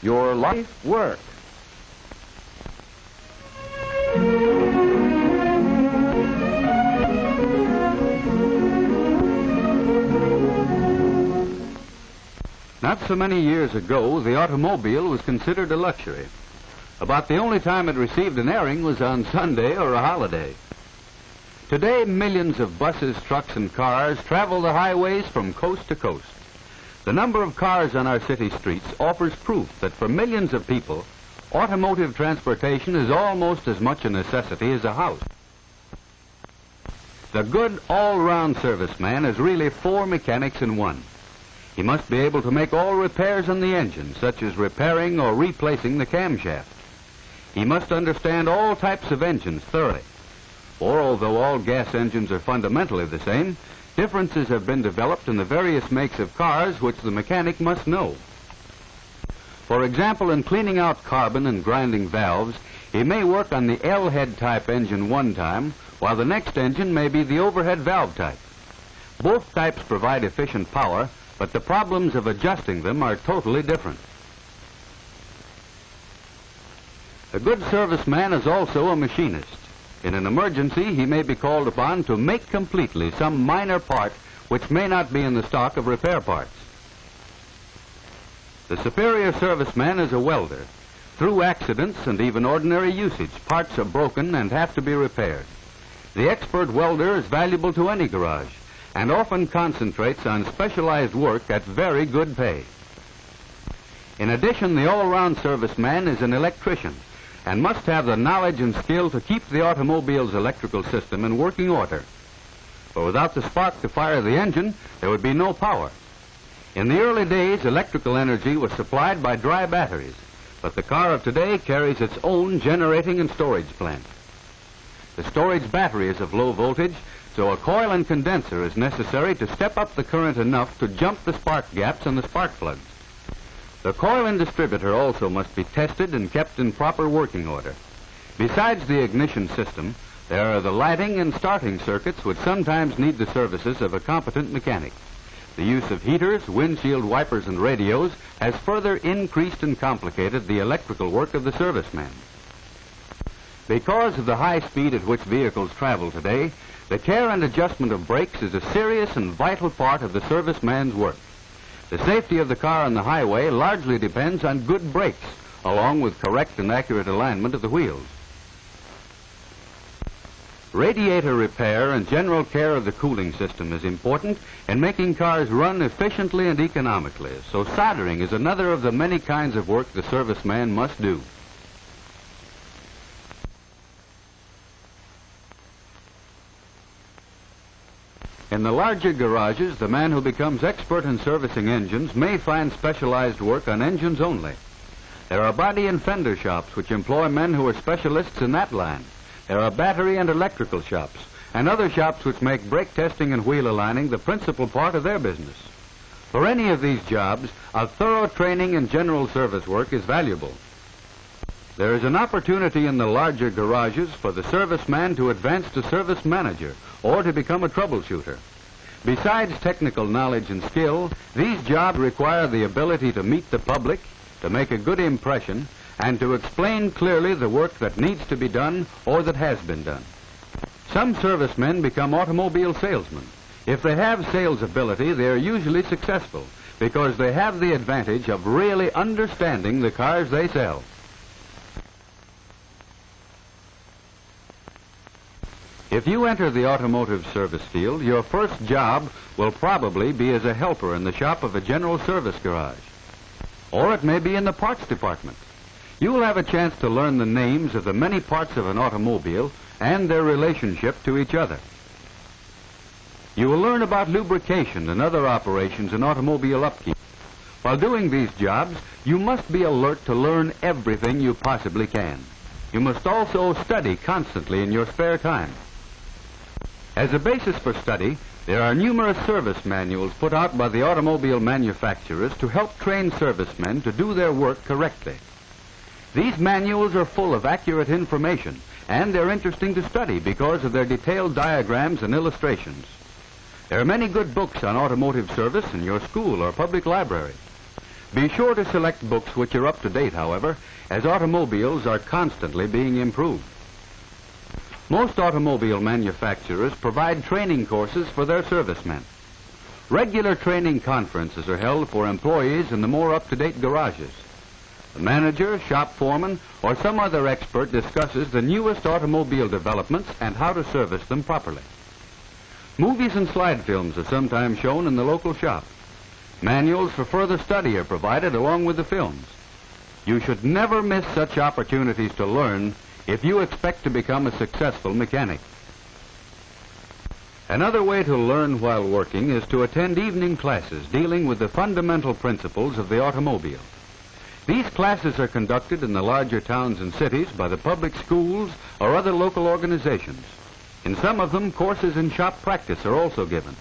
your life work. Not so many years ago, the automobile was considered a luxury. About the only time it received an airing was on Sunday or a holiday. Today, millions of buses, trucks, and cars travel the highways from coast to coast. The number of cars on our city streets offers proof that for millions of people, automotive transportation is almost as much a necessity as a house. The good all-round serviceman is really 4 mechanics in one. He must be able to make all repairs on the engine, such as repairing or replacing the camshaft. He must understand all types of engines thoroughly. For although all gas engines are fundamentally the same, differences have been developed in the various makes of cars which the mechanic must know. For example, in cleaning out carbon and grinding valves, he may work on the L-head type engine one time, while the next engine may be the overhead valve type. Both types provide efficient power, but the problems of adjusting them are totally different. A good serviceman is also a machinist. In an emergency, he may be called upon to make completely some minor part which may not be in the stock of repair parts. The superior serviceman is a welder. Through accidents and even ordinary usage, parts are broken and have to be repaired. The expert welder is valuable to any garage and often concentrates on specialized work at very good pay. In addition, the all-round serviceman is an electrician and must have the knowledge and skill to keep the automobile's electrical system in working order. For without the spark to fire the engine, there would be no power. In the early days, electrical energy was supplied by dry batteries, but the car of today carries its own generating and storage plant. The storage battery is of low voltage, so a coil and condenser is necessary to step up the current enough to jump the spark gaps and the spark plugs. The coil and distributor also must be tested and kept in proper working order. Besides the ignition system, there are the lighting and starting circuits which sometimes need the services of a competent mechanic. The use of heaters, windshield wipers, and radios has further increased and complicated the electrical work of the serviceman. Because of the high speed at which vehicles travel today, the care and adjustment of brakes is a serious and vital part of the serviceman's work. The safety of the car on the highway largely depends on good brakes, along with correct and accurate alignment of the wheels. Radiator repair and general care of the cooling system is important in making cars run efficiently and economically, so soldering is another of the many kinds of work the serviceman must do. In the larger garages, the man who becomes expert in servicing engines may find specialized work on engines only. There are body and fender shops which employ men who are specialists in that line. There are battery and electrical shops, and other shops which make brake testing and wheel aligning the principal part of their business. For any of these jobs, a thorough training in general service work is valuable. There is an opportunity in the larger garages for the serviceman to advance to service manager or to become a troubleshooter. Besides technical knowledge and skill, these jobs require the ability to meet the public, to make a good impression, and to explain clearly the work that needs to be done or that has been done. Some servicemen become automobile salesmen. If they have sales ability, they are usually successful because they have the advantage of really understanding the cars they sell. If you enter the automotive service field, your first job will probably be as a helper in the shop of a general service garage. Or it may be in the parts department. You will have a chance to learn the names of the many parts of an automobile and their relationship to each other. You will learn about lubrication and other operations in automobile upkeep. While doing these jobs, you must be alert to learn everything you possibly can. You must also study constantly in your spare time. As a basis for study, there are numerous service manuals put out by the automobile manufacturers to help train servicemen to do their work correctly. These manuals are full of accurate information, and they're interesting to study because of their detailed diagrams and illustrations. There are many good books on automotive service in your school or public library. Be sure to select books which are up to date, however, as automobiles are constantly being improved. Most automobile manufacturers provide training courses for their servicemen. Regular training conferences are held for employees in the more up-to-date garages. The manager, shop foreman, or some other expert discusses the newest automobile developments and how to service them properly. Movies and slide films are sometimes shown in the local shop. Manuals for further study are provided along with the films. You should never miss such opportunities to learn if you expect to become a successful mechanic. Another way to learn while working is to attend evening classes dealing with the fundamental principles of the automobile. These classes are conducted in the larger towns and cities by the public schools or other local organizations. In some of them, courses in shop practice are also given.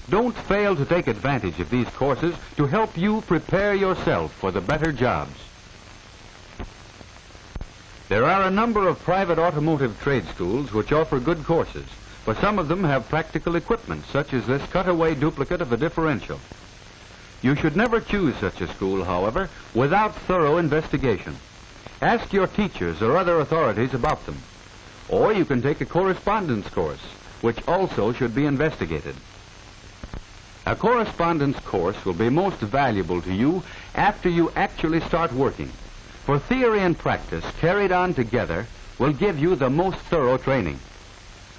Don't fail to take advantage of these courses to help you prepare yourself for the better jobs. There are a number of private automotive trade schools which offer good courses, for some of them have practical equipment, such as this cutaway duplicate of a differential. You should never choose such a school, however, without thorough investigation. Ask your teachers or other authorities about them. Or you can take a correspondence course, which also should be investigated. A correspondence course will be most valuable to you after you actually start working, for theory and practice carried on together will give you the most thorough training.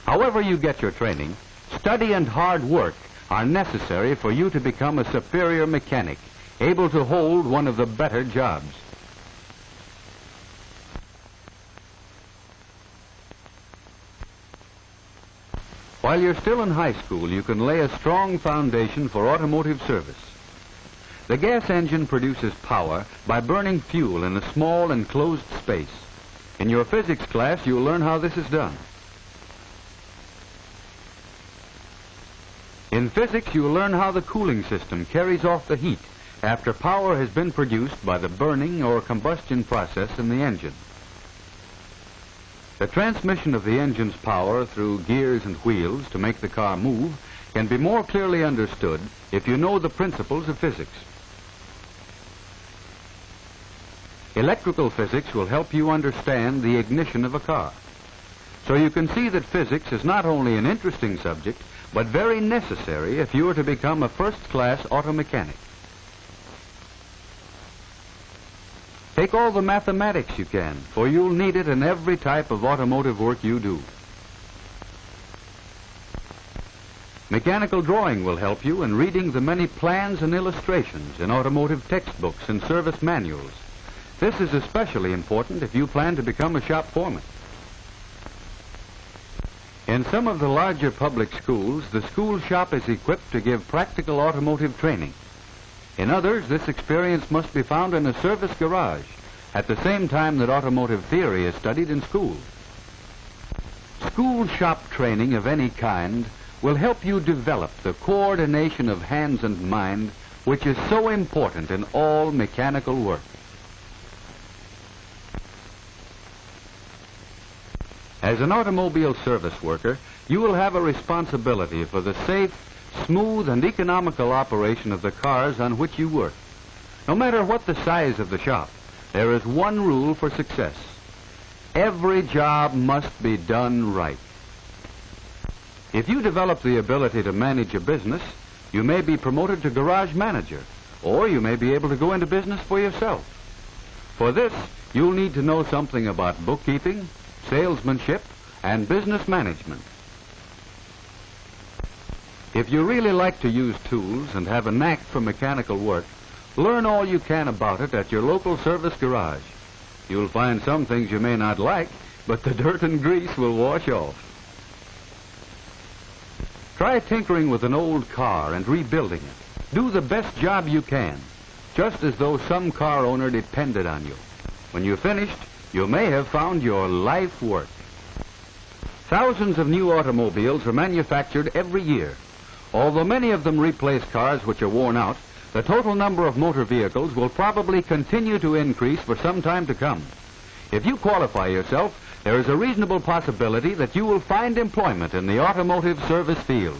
However you get your training, study and hard work are necessary for you to become a superior mechanic, able to hold one of the better jobs. While you're still in high school, you can lay a strong foundation for automotive service. The gas engine produces power by burning fuel in a small enclosed space. In your physics class, you'll learn how this is done. In physics, you'll learn how the cooling system carries off the heat after power has been produced by the burning or combustion process in the engine. The transmission of the engine's power through gears and wheels to make the car move can be more clearly understood if you know the principles of physics. Electrical physics will help you understand the ignition of a car. So you can see that physics is not only an interesting subject, but very necessary if you are to become a first-class auto mechanic. Take all the mathematics you can, for you'll need it in every type of automotive work you do. Mechanical drawing will help you in reading the many plans and illustrations in automotive textbooks and service manuals. This is especially important if you plan to become a shop foreman. In some of the larger public schools, the school shop is equipped to give practical automotive training. In others, this experience must be found in a service garage, at the same time that automotive theory is studied in school. School shop training of any kind will help you develop the coordination of hands and mind, which is so important in all mechanical work. As an automobile service worker, you will have a responsibility for the safe, smooth, and economical operation of the cars on which you work. No matter what the size of the shop, there is one rule for success. Every job must be done right. If you develop the ability to manage a business, you may be promoted to garage manager, or you may be able to go into business for yourself. For this, you'll need to know something about bookkeeping, salesmanship, and business management. If you really like to use tools and have a knack for mechanical work, learn all you can about it at your local service garage. You'll find some things you may not like, but the dirt and grease will wash off. Try tinkering with an old car and rebuilding it. Do the best job you can, just as though some car owner depended on you. When you're finished, you may have found your life work. Thousands of new automobiles are manufactured every year. Although many of them replace cars which are worn out, the total number of motor vehicles will probably continue to increase for some time to come. If you qualify yourself, there is a reasonable possibility that you will find employment in the automotive service field.